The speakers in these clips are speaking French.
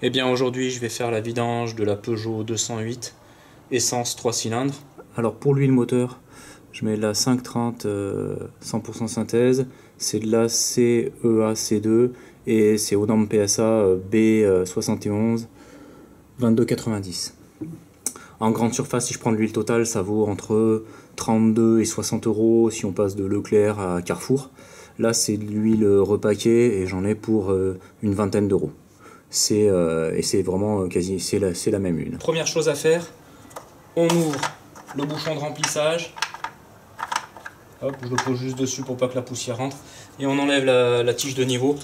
Eh bien aujourd'hui je vais faire la vidange de la Peugeot 208 essence 3 cylindres. Alors pour l'huile moteur, je mets de la 530 100% synthèse, c'est de la CEAC2 et c'est aux normes PSA B71 22,90. En grande surface, si je prends de l'huile totale, ça vaut entre 32 et 60 euros si on passe de Leclerc à Carrefour. Là c'est de l'huile repaquée et j'en ai pour une vingtaine d'euros. Et c'est vraiment quasi c'est la même huile. Première chose à faire, on ouvre le bouchon de remplissage. Hop, je le pose juste dessus pour pas que la poussière rentre. Et on enlève la tige de niveau.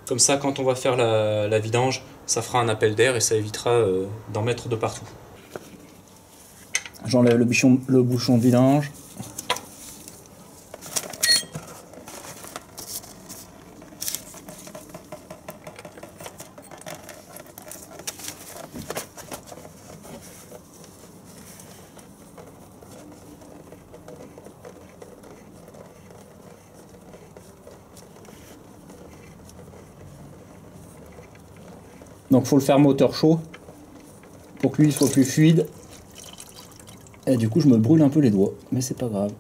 Comme ça, quand on va faire la vidange, ça fera un appel d'air et ça évitera d'en mettre de partout. J'enlève le bouchon de vidange. Donc il faut le faire moteur chaud pour que l'huile soit plus fluide. Et du coup je me brûle un peu les doigts, mais c'est pas grave.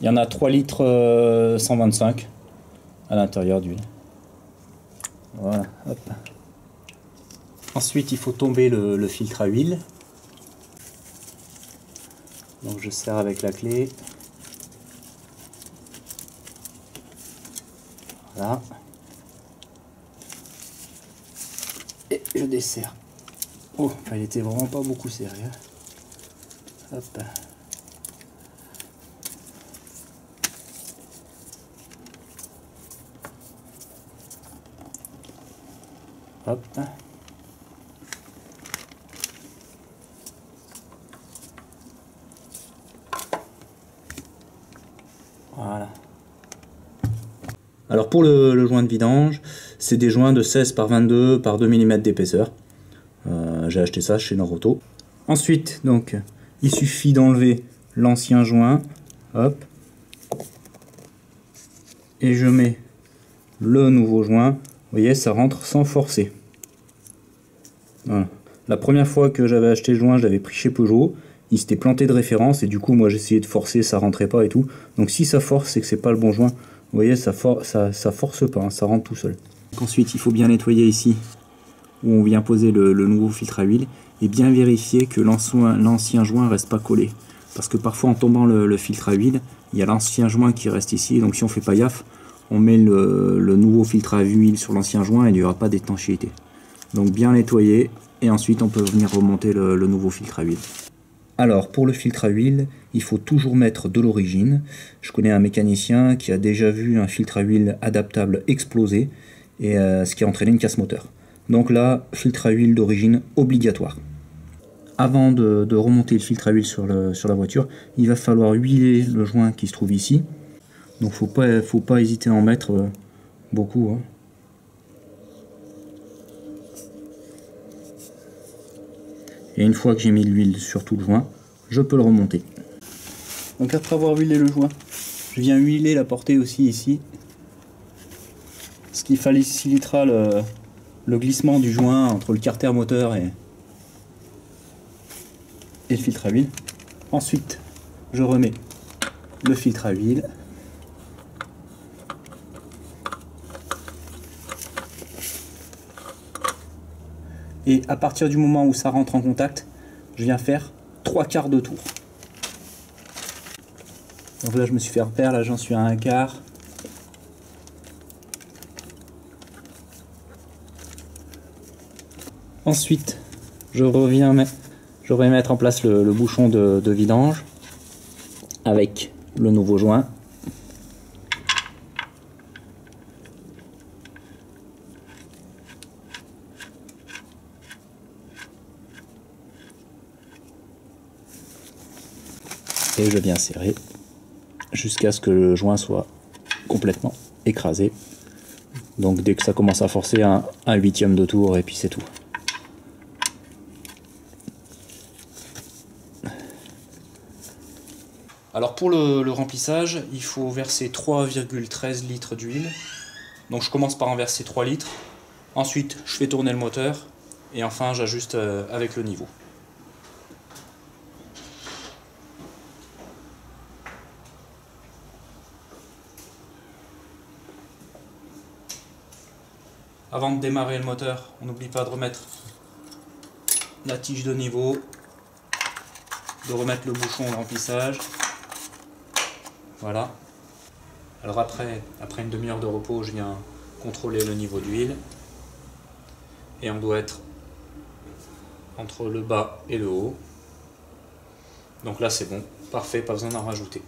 Il y en a 3 litres 125 à l'intérieur d'huile. Voilà, hop. Ensuite il faut tomber le filtre à huile. Donc je serre avec la clé. Voilà. Et je desserre. Oh, il était vraiment pas beaucoup serré. Hop. Hop. Voilà. Alors pour le joint de vidange, c'est des joints de 16 par 22 par 2 mm d'épaisseur. J'ai acheté ça chez Noroto. Ensuite, donc, il suffit d'enlever l'ancien joint. Hop. Et je mets le nouveau joint. Vous voyez, ça rentre sans forcer. Voilà. La première fois que j'avais acheté le joint, je l'avais pris chez Peugeot. Il s'était planté de référence et du coup, moi j'essayais de forcer, ça rentrait pas et tout. Donc si ça force, c'est que c'est pas le bon joint. Vous voyez, ça force pas, hein, ça rentre tout seul. Ensuite, il faut bien nettoyer ici où on vient poser le nouveau filtre à huile et bien vérifier que l'ancien joint reste pas collé. Parce que parfois, en tombant le filtre à huile, il y a l'ancien joint qui reste ici. Donc si on fait pas gaffe, on met le nouveau filtre à huile sur l'ancien joint et il n'y aura pas d'étanchéité. Donc bien nettoyer et ensuite on peut venir remonter le nouveau filtre à huile. Alors pour le filtre à huile, il faut toujours mettre de l'origine. Je connais un mécanicien qui a déjà vu un filtre à huile adaptable exploser, et ce qui a entraîné une casse moteur. Donc là, filtre à huile d'origine obligatoire. Avant de remonter le filtre à huile sur la voiture, il va falloir huiler le joint qui se trouve ici. Donc faut pas hésiter à en mettre beaucoup. Hein. Et une fois que j'ai mis l'huile sur tout le joint, je peux le remonter. Donc après avoir huilé le joint, je viens huiler la portée aussi ici. Ce qui facilitera le glissement du joint entre le carter moteur et le filtre à huile. Ensuite, je remets le filtre à huile. Et à partir du moment où ça rentre en contact, je viens faire 3/4 de tour. Donc là je me suis fait repère, là j'en suis à 1/4. Ensuite, je vais mettre en place le bouchon de vidange avec le nouveau joint. Et je viens serrer jusqu'à ce que le joint soit complètement écrasé. Donc dès que ça commence à forcer, un 1/8 de tour et puis c'est tout. Alors pour le remplissage, il faut verser 3,13 litres d'huile. Donc je commence par en verser 3 litres. Ensuite, je fais tourner le moteur. Et enfin, j'ajuste avec le niveau. Avant de démarrer le moteur, on n'oublie pas de remettre la tige de niveau, de remettre le bouchon de remplissage. Voilà. Alors après une demi-heure de repos, je viens contrôler le niveau d'huile. Et on doit être entre le bas et le haut. Donc là c'est bon, parfait, pas besoin d'en rajouter.